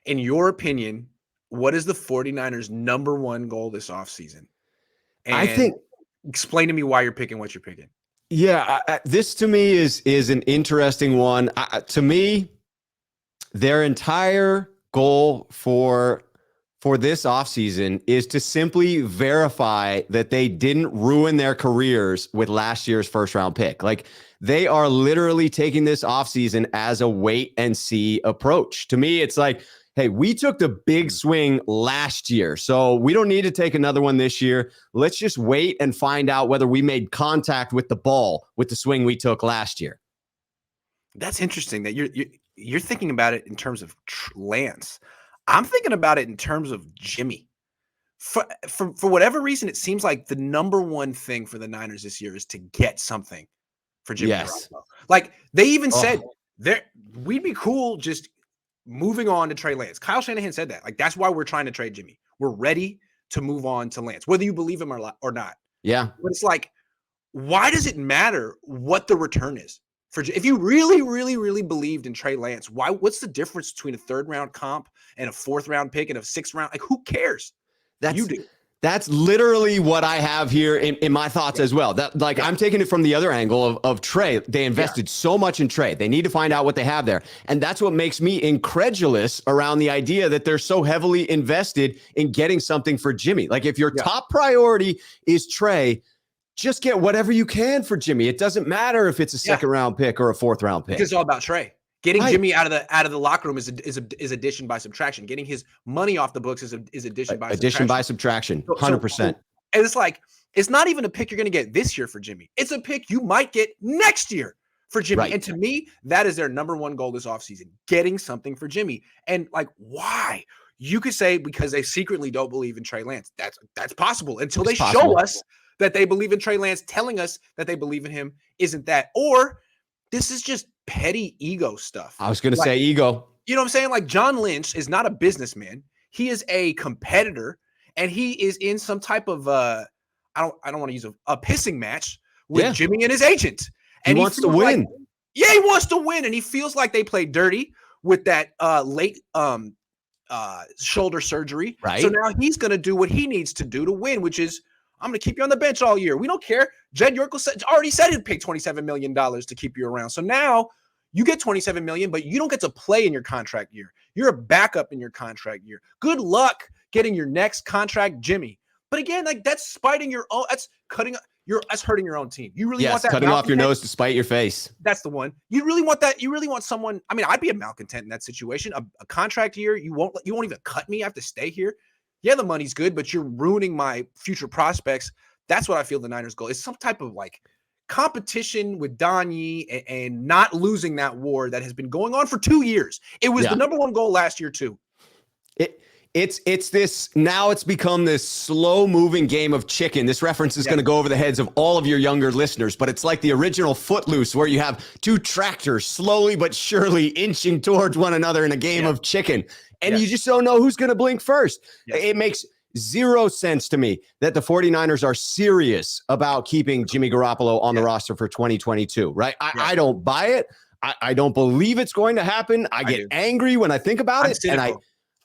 In your opinion, what is the 49ers' number one goal this offseason? I And think, explain to me why you're picking what you're picking. yeah, this to me is an interesting one. To me, their entire goal for this offseason is to simply verify that they didn't ruin their careers with last year's first round pick. Like, they are literally taking this offseason as a wait and see approach. To me, it's like, hey, we took the big swing last year, so we don't need to take another one this year. Let's just wait and find out whether we made contact with the ball with the swing we took last year. That's interesting that you're thinking about it in terms of Lance. I'm thinking about it in terms of Jimmy. For whatever reason, it seems like the number one thing for the Niners this year is to get something for Jimmy Yes. Garoppolo. Like, they even said we'd be cool just moving on to Trey Lance. Kyle Shanahan said that. Like, that's why we're trying to trade Jimmy. We're ready to move on to Lance, whether you believe him or not. Yeah. But it's like, why does it matter what the return is? If you really, really, really believed in Trey Lance, what's the difference between a third round comp and a fourth round pick and a sixth round? Like, who cares? You do. That's literally what I have here in my thoughts as well. I'm taking it from the other angle of Trey. They invested so much in Trey. They need to find out what they have there. And that's what makes me incredulous around the idea that they're so heavily invested in getting something for Jimmy. Like, if your top priority is Trey, just get whatever you can for Jimmy. It doesn't matter if it's a second round pick or a fourth round pick. It's all about Trey. Getting Jimmy out of the locker room is addition by subtraction. Getting his money off the books is addition by subtraction. Addition by subtraction, 100%. And it's like, it's not even a pick you're going to get this year for Jimmy. It's a pick you might get next year for Jimmy. Right. And to me, that is their number one goal this offseason, getting something for Jimmy. And like, why? You could say because they secretly don't believe in Trey Lance. That's possible until they show us that they believe in Trey Lance. Telling us that they believe in him isn't that. Or this is just petty ego stuff. I was going to say ego. You know what I'm saying? Like, John Lynch is not a businessman. He is a competitor, and he is in some type of I don't want to use a pissing match with Jimmy and his agent. And he wants to win. He wants to win, and he feels like they played dirty with that late shoulder surgery. Right. So now he's going to do what he needs to do to win, which is, I'm going to keep you on the bench all year. We don't care. Jed Yorkel already said he'd pay $27 million to keep you around. So now you get $27 million, but you don't get to play in your contract year. You're a backup in your contract year. Good luck getting your next contract, Jimmy. But again, like, that's spiting your own. That's that's hurting your own team. You really want that? Cutting off your nose to spite your face. That's the one. You really want that. You really want someone. I mean, I'd be a malcontent in that situation. A contract year. You won't even cut me. I have to stay here. Yeah, the money's good, but you're ruining my future prospects. That's what I feel the Niners' goal is, some type of like competition with Don Yee and not losing that war that has been going on for 2 years. It was the number one goal last year too. It's this, now it's become this slow moving game of chicken. This reference is going to go over the heads of all of your younger listeners, but it's like the original Footloose, where you have two tractors slowly but surely inching towards one another in a game of chicken. And you just don't know who's going to blink first. It makes zero sense to me that the 49ers are serious about keeping Jimmy Garoppolo on the roster for 2022, right? I don't buy it. I don't believe it's going to happen. I get angry when I think about it. And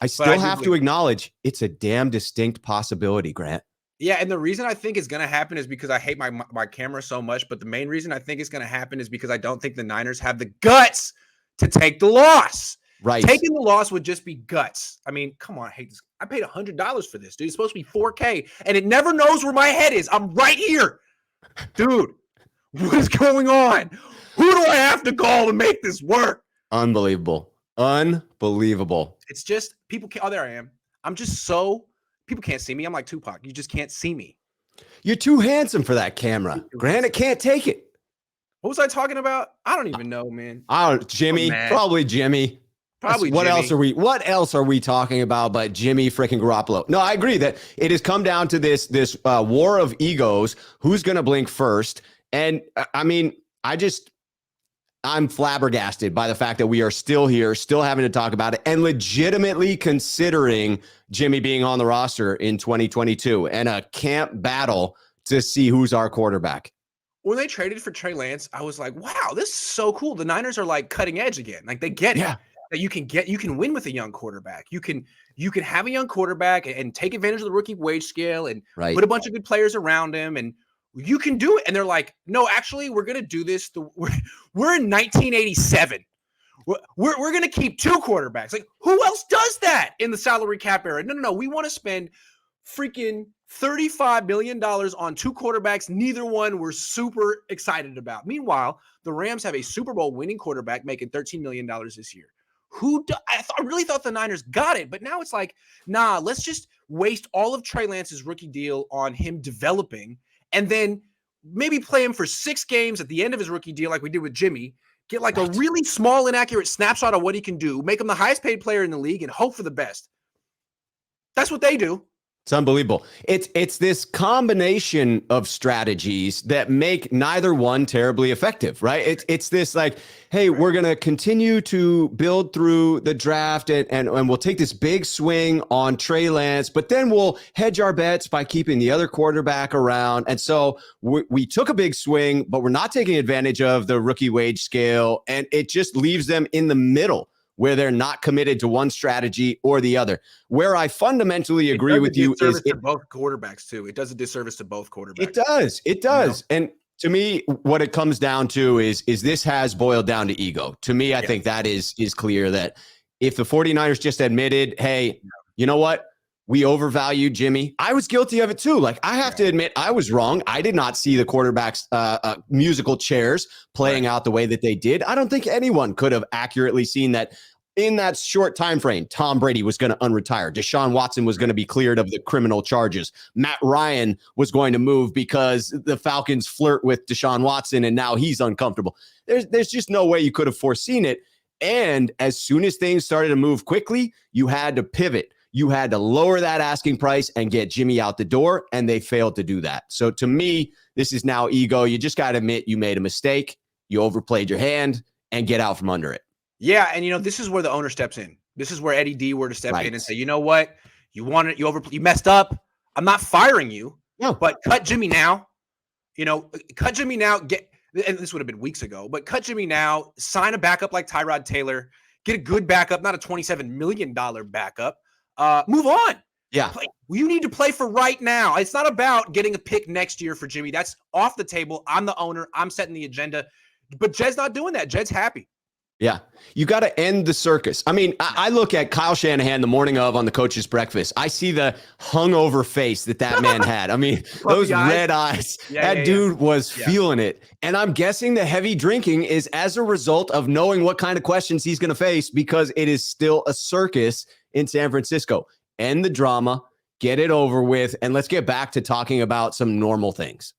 I still have to acknowledge it's a damn distinct possibility, Grant. Yeah, and the reason I think it's going to happen is because I hate my camera so much. But the main reason I think it's going to happen is because I don't think the Niners have the guts to take the loss. Right. Taking the loss would just be guts. I mean, come on. I hate this. I paid $100 for this, dude. It's supposed to be $4K, and it never knows where my head is. I'm right here. Dude, what is going on? Who do I have to call to make this work? Unbelievable. It's just people can't. Oh, there I am. I'm just people can't see me. I'm like Tupac. You just can't see me. You're too handsome for that camera. Grant, it can't take it. What was I talking about? I don't even know, man. Jimmy. Probably Jimmy. What else are we talking about but Jimmy freaking Garoppolo? No, I agree that it has come down to this war of egos. Who's going to blink first? And I mean, I'm flabbergasted by the fact that we are still here, still having to talk about it, and legitimately considering Jimmy being on the roster in 2022 and a camp battle to see who's our quarterback. When they traded for Trey Lance, I was like, wow, this is so cool. The Niners are like cutting edge again. Like, they get it. that you can win with a young quarterback. You can have a young quarterback and take advantage of the rookie wage scale and Right. put a bunch of good players around him, and you can do it. And they're like, no, actually, we're going to do this. We're in 1987. We're going to keep two quarterbacks. Like, who else does that in the salary cap era? No. We want to spend freaking $35 million on two quarterbacks. Neither one we're super excited about. Meanwhile, the Rams have a Super Bowl winning quarterback making $13 million this year. I really thought the Niners got it, but now it's like, nah, let's just waste all of Trey Lance's rookie deal on him developing and then maybe play him for 6 games at the end of his rookie deal like we did with Jimmy, get like a really small, inaccurate snapshot of what he can do, make him the highest paid player in the league and hope for the best. That's what they do. It's unbelievable. It's this combination of strategies that make neither one terribly effective, right? It's this like, hey, we're going to continue to build through the draft and we'll take this big swing on Trey Lance, but then we'll hedge our bets by keeping the other quarterback around. And so we took a big swing, but we're not taking advantage of the rookie wage scale. And it just leaves them in the middle, where they're not committed to one strategy or the other. Where I fundamentally agree with you is both quarterbacks too. It does a disservice to both quarterbacks. It does. And to me, what it comes down to is this has boiled down to ego. To me, I think that is clear that if the 49ers just admitted, hey, you know what? We overvalued Jimmy. I was guilty of it too. Like, I have to admit, I was wrong. I did not see the quarterback's musical chairs playing out the way that they did. I don't think anyone could have accurately seen that in that short time frame. Tom Brady was going to unretire. Deshaun Watson was going to be cleared of the criminal charges. Matt Ryan was going to move because the Falcons flirt with Deshaun Watson, and now he's uncomfortable. There's just no way you could have foreseen it. And as soon as things started to move quickly, you had to pivot. You had to lower that asking price and get Jimmy out the door, and they failed to do that. So to me, this is now ego. You just got to admit you made a mistake, you overplayed your hand, and get out from under it. Yeah, and this is where the owner steps in. This is where Eddie D were to step in and say, you know what? You messed up. I'm not firing you, but cut Jimmy now. Cut Jimmy now. And this would have been weeks ago, but cut Jimmy now. Sign a backup like Tyrod Taylor. Get a good backup, not a $27 million backup. Move on. Yeah. You need to play for right now. It's not about getting a pick next year for Jimmy. That's off the table. I'm the owner. I'm setting the agenda. But Jed's not doing that. Jed's happy. Yeah. You got to end the circus. I mean, I look at Kyle Shanahan the morning of on the coach's breakfast. I see the hungover face that man had. I mean, those red eyes. That dude was feeling it. And I'm guessing the heavy drinking is as a result of knowing what kind of questions he's going to face, because it is still a circus in San Francisco. End the drama, get it over with, and let's get back to talking about some normal things.